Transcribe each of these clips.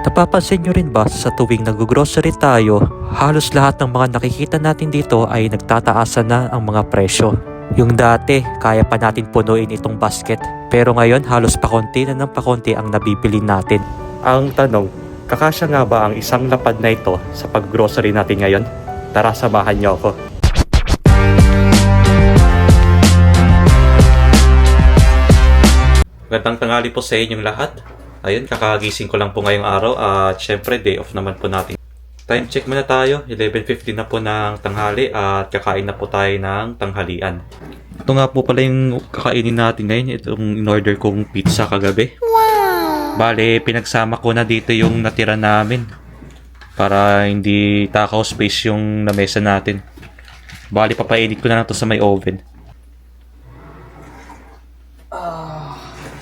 Napapansin nyo rin ba sa tuwing nag-grocery tayo, halos lahat ng mga nakikita natin dito ay nagtataasan na ang mga presyo. Yung dati, kaya pa natin punuin itong basket. Pero ngayon, halos pakonti na ng pakonti ang nabibili natin. Ang tanong, kakasya nga ba ang isang lapad na ito sa pag-grocery natin ngayon? Tara, samahan nyo ako. Magandang tanghali po sa inyong lahat. Ayun, kakagising ko lang po ngayong araw at syempre day off naman po natin. Time check muna tayo, 11:15 na po ng tanghali at kakain na po tayo ng tanghalian. Ito nga po pala yung kakainin natin ngayon, itong in-order kong pizza kagabi. Wow! Bale, pinagsama ko na dito yung natira namin para hindi takaw space yung lamesa natin. Bale, papainit ko na lang to sa may oven.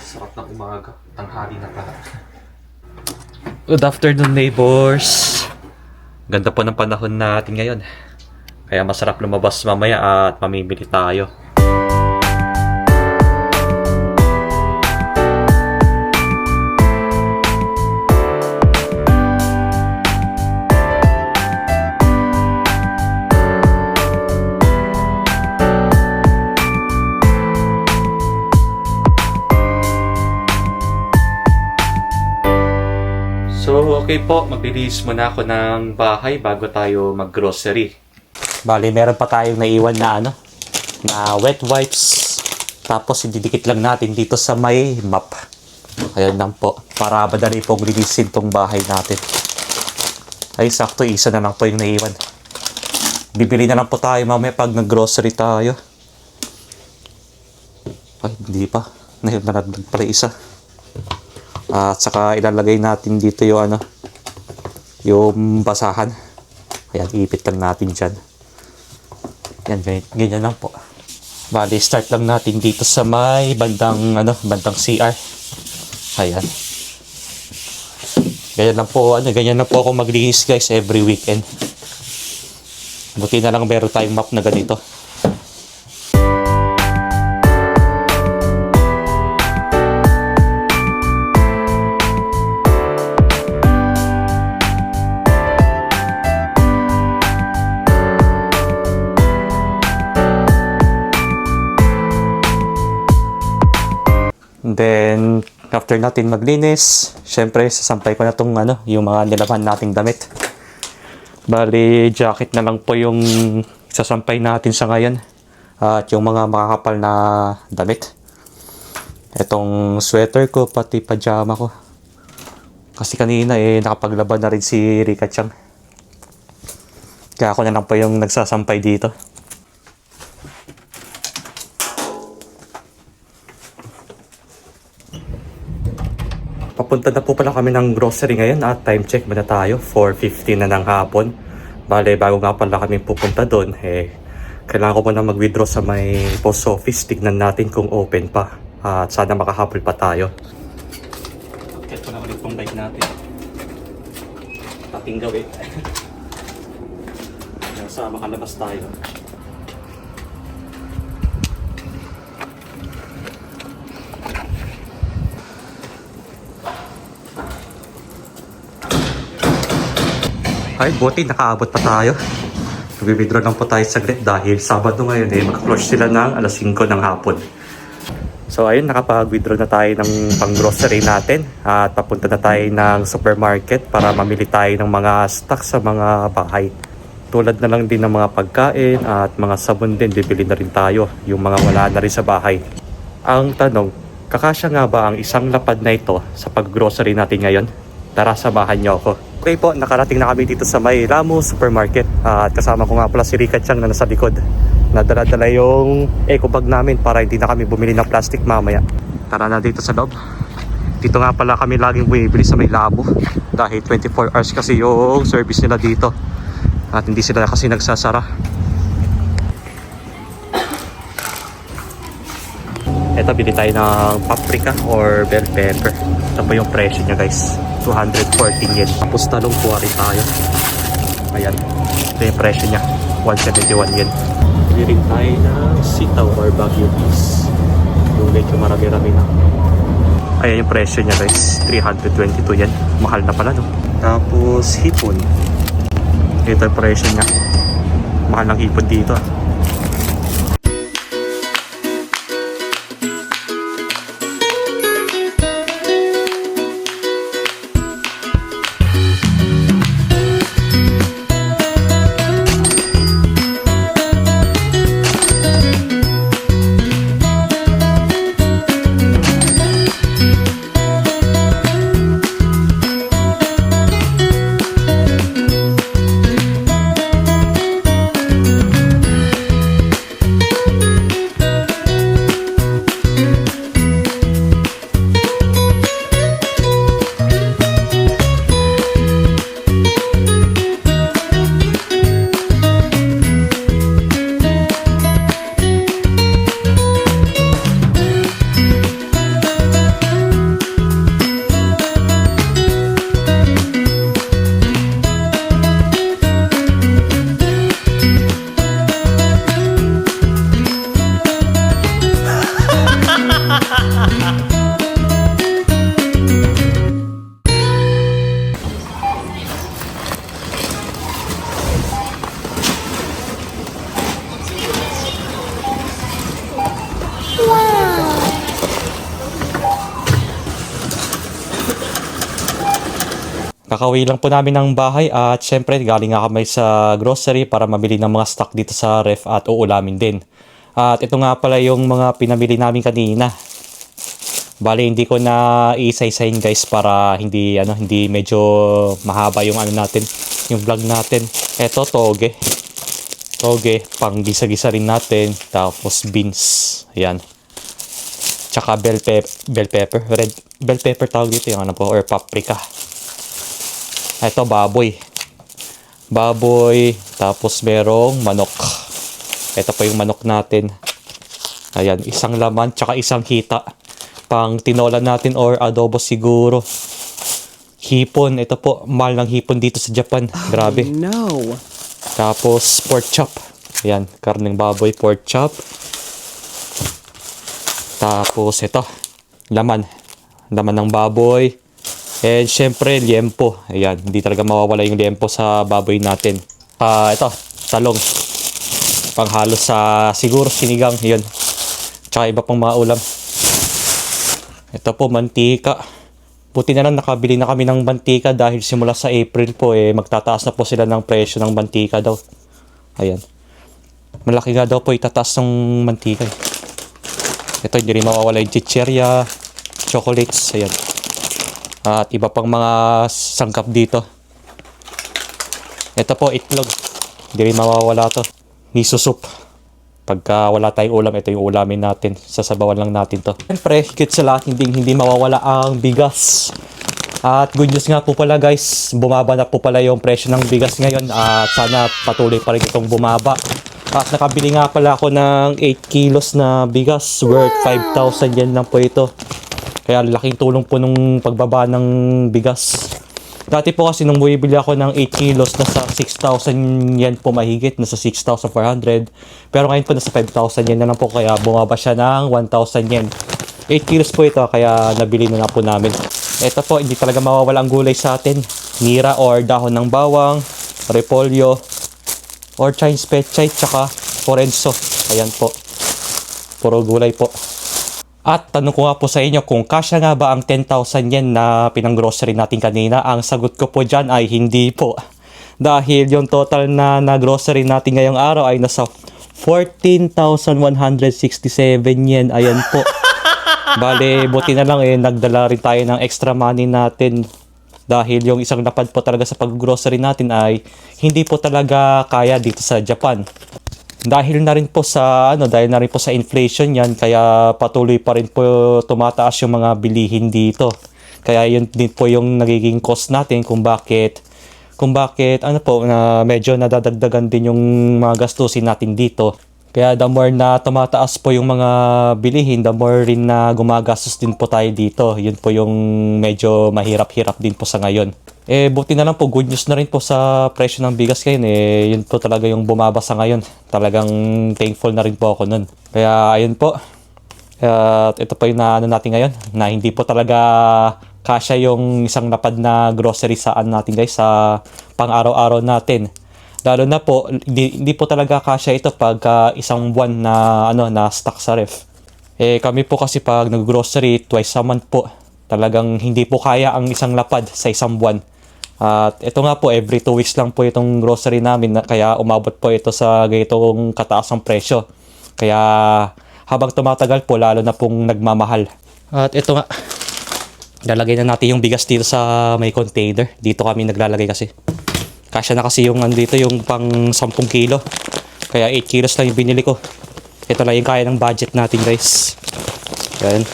Sarap ng umaga. Tanghali na pala. Good afternoon, neighbors. Ganda po ng panahon natin ngayon. Kaya masarap lumabas mamaya at mamimili tayo. So, okay po, maglilinis muna ako ng bahay bago tayo mag-grocery. Bali, meron pa tayong naiwan na na wet wipes. Tapos, ididikit lang natin dito sa may map. Ayan lang po, para madali pong linisin tong bahay natin. Ay, sakto, isa na lang po yung naiwan. Bibili na lang po tayo mamaya pag nag-grocery tayo. Ay, hindi pa. Naiwan pala isa. At saka ilalagay natin dito yung yung basahan. Ayan, ipit lang natin dyan. Yan, ganyan lang po. Bali, start lang natin dito sa may bandang CR. Ayan. Ganyan lang po ako maglinis, guys, every weekend. Buti na lang meron tayong map na ganito. Then, after natin maglinis, syempre, sasampay ko na itong yung mga nilaban nating damit. Bali, jacket na lang po yung sasampay natin sa ngayon. At yung mga makakapal na damit. Itong sweater ko, pati pajama ko. Kasi kanina nakapaglaban na rin si Rika Chang. Kaya ako na lang po yung nagsasampay dito. Papunta na po pala kami ng grocery ngayon at time check muna tayo, 4:15 na ng hapon. Bale, bago nga pala kami pupunta doon, kailangan ko muna mag-withdraw sa may post office. Tignan natin kung open pa at sana makahabol pa tayo. Get ko na ulit pong bike natin. Pating gawin. Sa makalabas tayo. Ay, buti nakaabot pa tayo. Nag-withdraw lang po tayo saglit dahil Sabado ngayon mag-close sila ng alas 5 ng hapon. So ayun, nakapag-withdraw na tayo ng pang-grocery natin at papunta na tayo ng supermarket para mamili tayo ng mga stock sa mga bahay. Tulad na lang din ng mga pagkain at mga sabon din, bibili na rin tayo, yung mga wala na rin sa bahay. Ang tanong, kakasya nga ba ang isang lapad na ito sa pag-grocery natin ngayon? Tara, samahan niyo ako. Okay po, nakarating na kami dito sa may Ramo Supermarket at kasama ko nga pala si Rika Chang na nasa likod. Nadala-dala yung eco bag namin para hindi na kami bumili ng plastic mamaya. Tara na dito sa loob. Dito nga pala kami laging bumibili sa may Labo dahil 24 hours kasi yung service nila dito at hindi sila kasi nagsasara. Ito, bili tayo ng paprika or bell pepper. Ito po yung presyo niya, guys. 214 yen. Tapos talong kuha rin tayo. Ayan. Ito yung presyo niya. 171 yen. Bili rin tayo ng sitaw or Baguio beans. Yung medyo marami-rami na. Ayan yung presyo niya guys, 322 yan. Mahal na pala no. Tapos hipon. Ito yung presyo niya. Mahal ng hipon dito ah. Kakauwi lang po namin ng bahay at syempre galing nga kami sa grocery para mabili ng mga stock dito sa ref at uulamin din. At ito nga pala yung mga pinamili namin kanina. Bale hindi ko na isa-isahin guys para hindi medyo mahaba yung natin, yung vlog natin. Ito toge. Toge, pang gisa-gisa rin natin, tapos beans. Ayan. Tsaka bell pepper, red bell pepper tawag dito yung or paprika. Ito baboy. Baboy, tapos merong manok. Ito pa yung manok natin. Ayan, isang laman, tsaka isang hita. Pang tinola natin or adobo siguro. Hipon, ito po, mahal ng hipon dito sa Japan. Grabe. Oh, no. Tapos pork chop. Ayan, karneng baboy, pork chop. Tapos ito, laman. Laman ng baboy. And syempre, liempo. Ayan, hindi talaga mawawala yung liempo sa baboy natin. Ito, talong. Panghalo sa siguro sinigang. Yun. Tsaka iba pang mga ulam. Ito po, mantika. Buti na lang nakabili na kami ng mantika dahil simula sa April po magtataas na po sila ng presyo ng mantika daw. Ayan. Malaki nga daw po itataas ng mantika. Ito, hindi rin mawawala yung chichirya, chocolates. Ayan. At iba pang mga sangkap dito. Ito po, itlog. Hindi rin mawawala to. Miso soup. Pagka wala tayong ulam, ito yung ulamin natin. Sasabawan lang natin to. Siyempre, higit sa lahat, hindi mawawala ang bigas. At good news nga po pala guys, bumaba na po pala yung presyo ng bigas ngayon. At sana patuloy pa rin itong bumaba. At nakabili nga pala ako ng 8 kilos na bigas worth 5,000 yen lang po ito. Kaya laking tulong po nung pagbaba ng bigas. Dati po kasi nung bumibili ako ng 8 kilos, nasa 6,000 yen po mahigit, nasa 6,400. Pero ngayon po nasa 5,000 yen na lang po, kaya bumaba siya ng 1,000 yen. 8 kilos po ito, kaya nabili na po namin. Ito po, hindi talaga mawawala ang gulay sa atin. Nira or dahon ng bawang, repolyo, or Chinese pechay, tsaka forenso. Ayan po. Puro gulay po. At tanong ko nga po sa inyo kung kasya nga ba ang 10,000 yen na pinang-grocery natin kanina. Ang sagot ko po dyan ay hindi po. Dahil yung total na grocery natin ngayong araw ay nasa 14,167 yen. Ayan po. Bale, buti na lang nagdala rin tayo ng extra money natin. Dahil yung isang lapad po talaga sa pag-grocery natin ay hindi po talaga kaya dito sa Japan. Dahil na rin po sa inflation yan, kaya patuloy pa rin po tumataas yung mga bilihin dito. Kaya yun din po yung nagiging cost natin kung bakit medyo nadadagdagan din yung mga gastusin natin dito. Kaya the more na tumataas po yung mga bilihin, the more rin na gumagastos din po tayo dito. Yun po yung medyo mahirap-hirap din po sa ngayon. Buti na lang po, good news na rin po sa presyo ng bigas ngayon. Yun po talaga yung bumaba sa ngayon. Talagang thankful na rin po ako nun. Kaya ayun po. At ito po yung naano natin ngayon, na hindi po talaga kasya yung isang lapad na grocery sa ano natin guys, sa pang-araw-araw natin. Lalo na po, hindi po talaga kasya ito pag isang buwan na ano na stock sa ref. Kami po kasi pag nag-grocery twice a month po, talagang hindi po kaya ang isang lapad sa isang buwan. At ito nga po, every 2 weeks lang po itong grocery namin, kaya umabot po ito sa ganitong kataas ang presyo. Kaya habang tumatagal po, lalo na pong nagmamahal. At ito nga, lalagay na natin yung bigas dito sa may container. Dito kami naglalagay kasi. Kasya na kasi yung andito yung pang 10 kilo. Kaya 8 kilos lang yung binili ko. Ito lang yung kaya ng budget natin guys. Yan.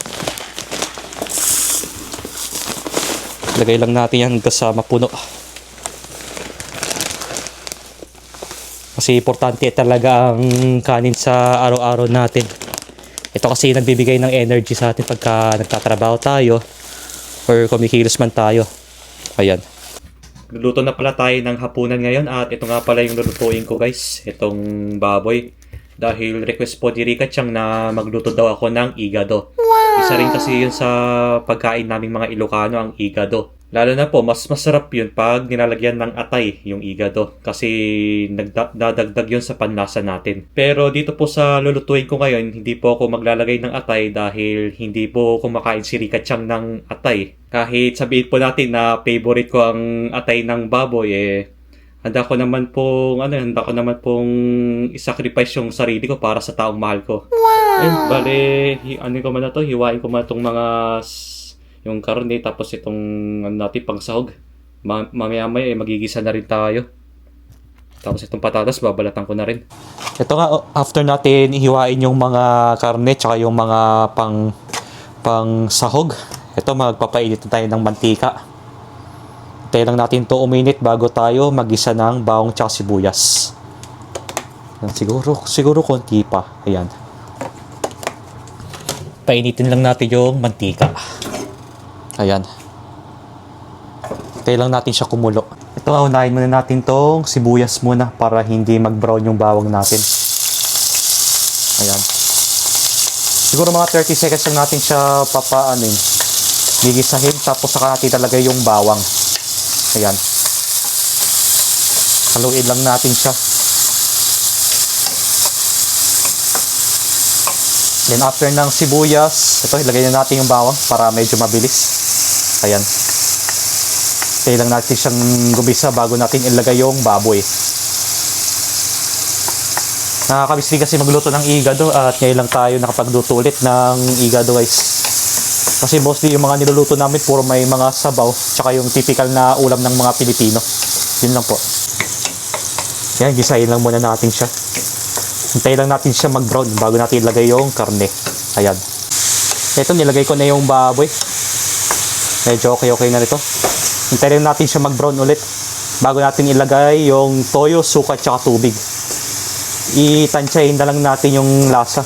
Lagay lang natin yan sa mapuno. Kasi importante talaga ang kanin sa araw-araw natin. Ito kasi nagbibigay ng energy sa atin pagka nagtatrabaho tayo or kumikilos man tayo. Ayan. Luluto na pala tayo ng hapunan ngayon at ito nga pala yung lulutuin ko guys. Itong baboy. Dahil request po ni Rika Chang na magluto daw ako ng igado. Wow! Isa rin kasi yun sa pagkain naming mga Ilocano ang igado. Lalo na po, mas masarap yun pag nilalagyan ng atay yung igado. Kasi nadagdag yun sa panlasa natin. Pero dito po sa lulutuin ko ngayon, hindi po ako maglalagay ng atay dahil hindi po kumakain si Rika Chang ng atay. Kahit sabihin po natin na favorite ko ang atay ng baboy, handa ko naman pong isacrifice yung sarili ko para sa taong mahal ko. Wow! Hiwain ko man itong mga yung karne tapos itong pang sahog. Mamaya-maya magigisa na rin tayo. Tapos itong patatas babalatan ko na rin. Ito nga, after natin hiwain yung mga karne tsaka yung mga pang sahog, ito magpapainit tayo ng mantika. Tayo lang natin to uminit bago tayo magisa ng bawang tsaka sibuyas. Siguro konti pa. Ayan. Painitin lang natin yung mantika. Ayan. Tayo lang natin siya kumulo. Ito, unahin muna natin tong sibuyas muna para hindi mag-brown yung bawang natin. Ayan. Siguro mga 30 seconds lang natin siya gigisahin tapos saka natin talaga yung bawang. Ayan. Haluin lang natin siya. Then after ng sibuyas, ito ilagay na natin yung bawang para medyo mabilis. Ayan. Tayo lang natin siyang gumisa bago natin ilagay yung baboy. Nakakabis din kasi magluto ng igado at ngayon lang tayo nakapagluto ulit ng igado guys. Kasi mostly yung mga niluluto namin puro may mga sabaw tsaka yung typical na ulam ng mga Pilipino. Yun lang po. Yan, gisahin lang muna natin siya. Hintayin lang natin siya mag-brown bago natin ilagay yung karne. Ayan. Ito, nilagay ko na yung baboy. Medyo okay na nito. Hintayin lang natin siya mag-brown ulit bago natin ilagay yung toyo, suka tsaka tubig. Itansyahin na lang natin yung lasa.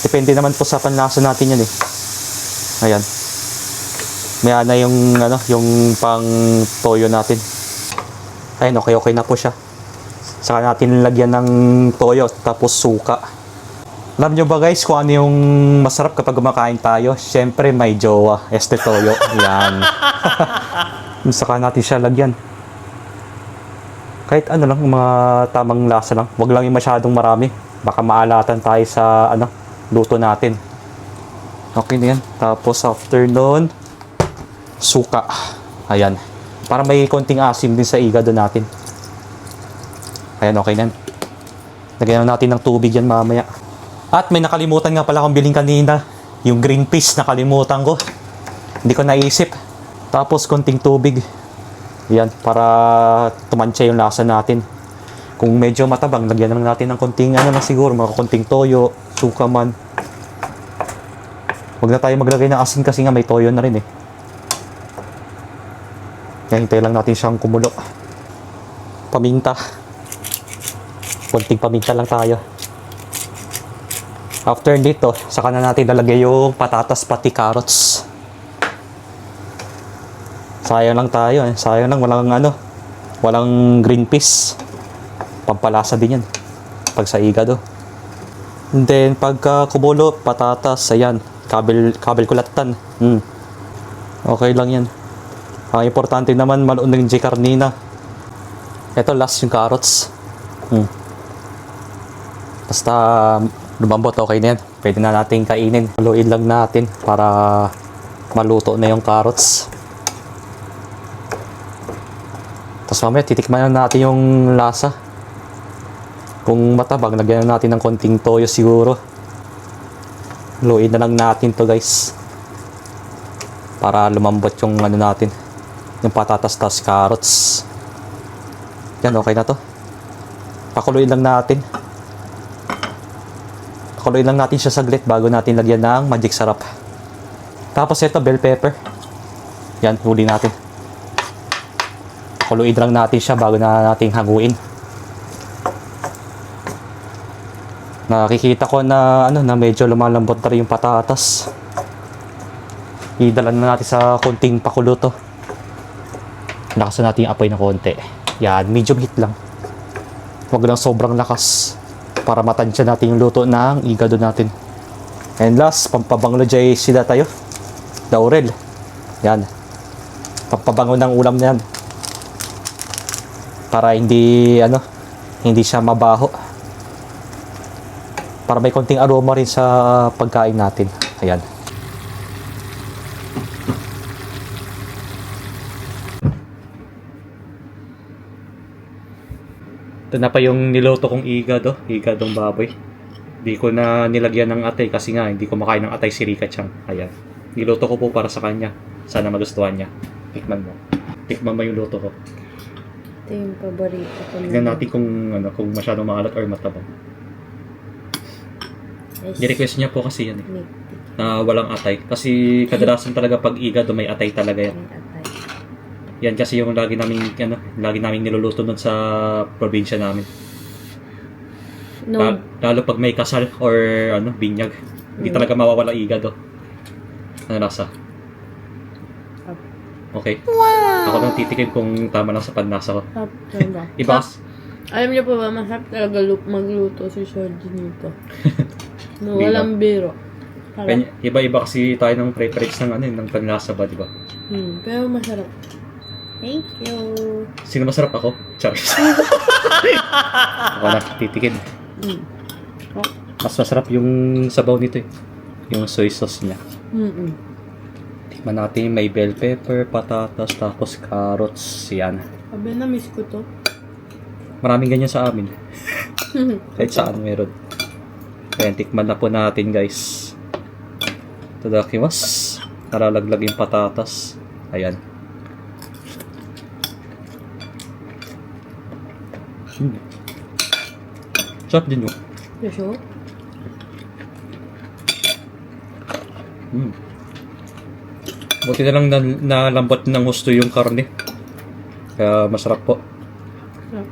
Depende naman po sa panlasa natin yan Ayan. Maya na yung yung pang toyo natin. Ayun, okay na po siya. Saka natin lagyan ng toyo tapos suka. Alam nyo ba guys kung ano yung masarap kapag kumakain tayo? Siyempre may jowa, toyo. Yan. Saka natin siya lagyan. Kahit lang, mga tamang lasa lang. Huwag lang yung masyadong marami. Baka maalatan tayo sa luto natin. Okay na yan. Tapos after nun, suka. Ayan. Para may konting asim din sa igado natin. Ayan, okay na yan. Lagyan natin ng tubig yan mamaya. At may nakalimutan nga pala akong bilhin kanina. Yung green peas, nakalimutan ko. Hindi ko naisip. Tapos konting tubig. Ayan, para tumansya yung lasa natin. Kung medyo matabang, lagyan naman natin ng konting siguro, mga konting toyo, suka man. Huwag na tayo maglagay ng asin kasi nga may toyo na rin Yan, hintayin lang natin siyang kumulo. Paminta. Kunting paminta lang tayo. After dito, saka na natin lalagay yung patatas pati carrots. Sayang lang tayo Sayang lang, walang green peas. Pampalasa din yan pag sa igado. And then, pagka kumulo, patatas, ayan, kabel kulatan. Okay lang yan. Ang importante naman, malunong yung karnina. Ito, last yung carrots. Basta, lumambot, okay na yan. Pwede na natin kainin. Haluin lang natin para maluto na yung carrots. Tapos mamaya, titikman na natin yung lasa. Kung matabang, lagyan na natin ng konting toyo siguro. Haluin na lang natin to guys. Para lumambot yung ano natin. Yung patatas tas carrots. Yan, okay na to. Pakuluin lang natin. Pakuluin lang natin siya saglit bago natin lagyan ng magic sarap. Tapos ito, bell pepper. Yan, huli natin. Pakuluin lang natin siya bago na natin hanguin. Nakikita ko na na medyo lumalambot na rin yung patatas. Idala na natin sa konting pakulo to. Lakasan natin yung apoy na konti. Yan, medium heat lang. Huwag lang sobrang lakas para matansya natin yung luto ng igado natin. And last, pampabango dyan sila tayo. Laurel. Yan. Pampabango ng ulam na yan. Para hindi siya mabaho. Para may konting aroma rin sa pagkain natin. Ayan. Ito na pa yung niloto kong igado. Igadong baboy. Hindi ko na nilagyan ng atay kasi nga hindi ko makain ng atay si Rika Chang. Ayan. Niloto ko po para sa kanya. Sana magustuhan niya. Tikman mo. Tikman mo yung luto ko. Ito yung paborito ko. Tignan natin kung masyadong maalat or matabang. Ni-request niya po kasi yan na walang atay. Kasi kadalasan talaga pag igado may atay talaga yan. Yan kasi yung lagi naming niluluto doon sa probinsya namin. No. Lalo pag may kasal or binyag. Hindi talaga mawawala igado. Ano lasa? Okay. Wow! Ako nang titikim kung tama lang sa panlasa ko. Iba. Alam niyo po ba, masarap talaga magluto si Shorty nito. No, walang biro. Iba-iba kasi tayo ng preference ng panlasa ba, di ba? Pero masarap. Thank you. Sino masarap ako? Charis. Ako na, titikin. Mas masarap yung sabaw nito eh. Yung soy sauce niya. Tikman natin, may bell pepper, patatas, tapos carrots. Yan. Sabi na, miss ko to. Maraming ganyan sa amin. Kahit saan meron. Ayan, tikman na po natin guys. Tadakimasu. Nalalaglag yung patatas. Ayan. Sarap din yun. You sure? Buti na lang nalambot ng gusto yung karne. Kaya masarap po. Sarap.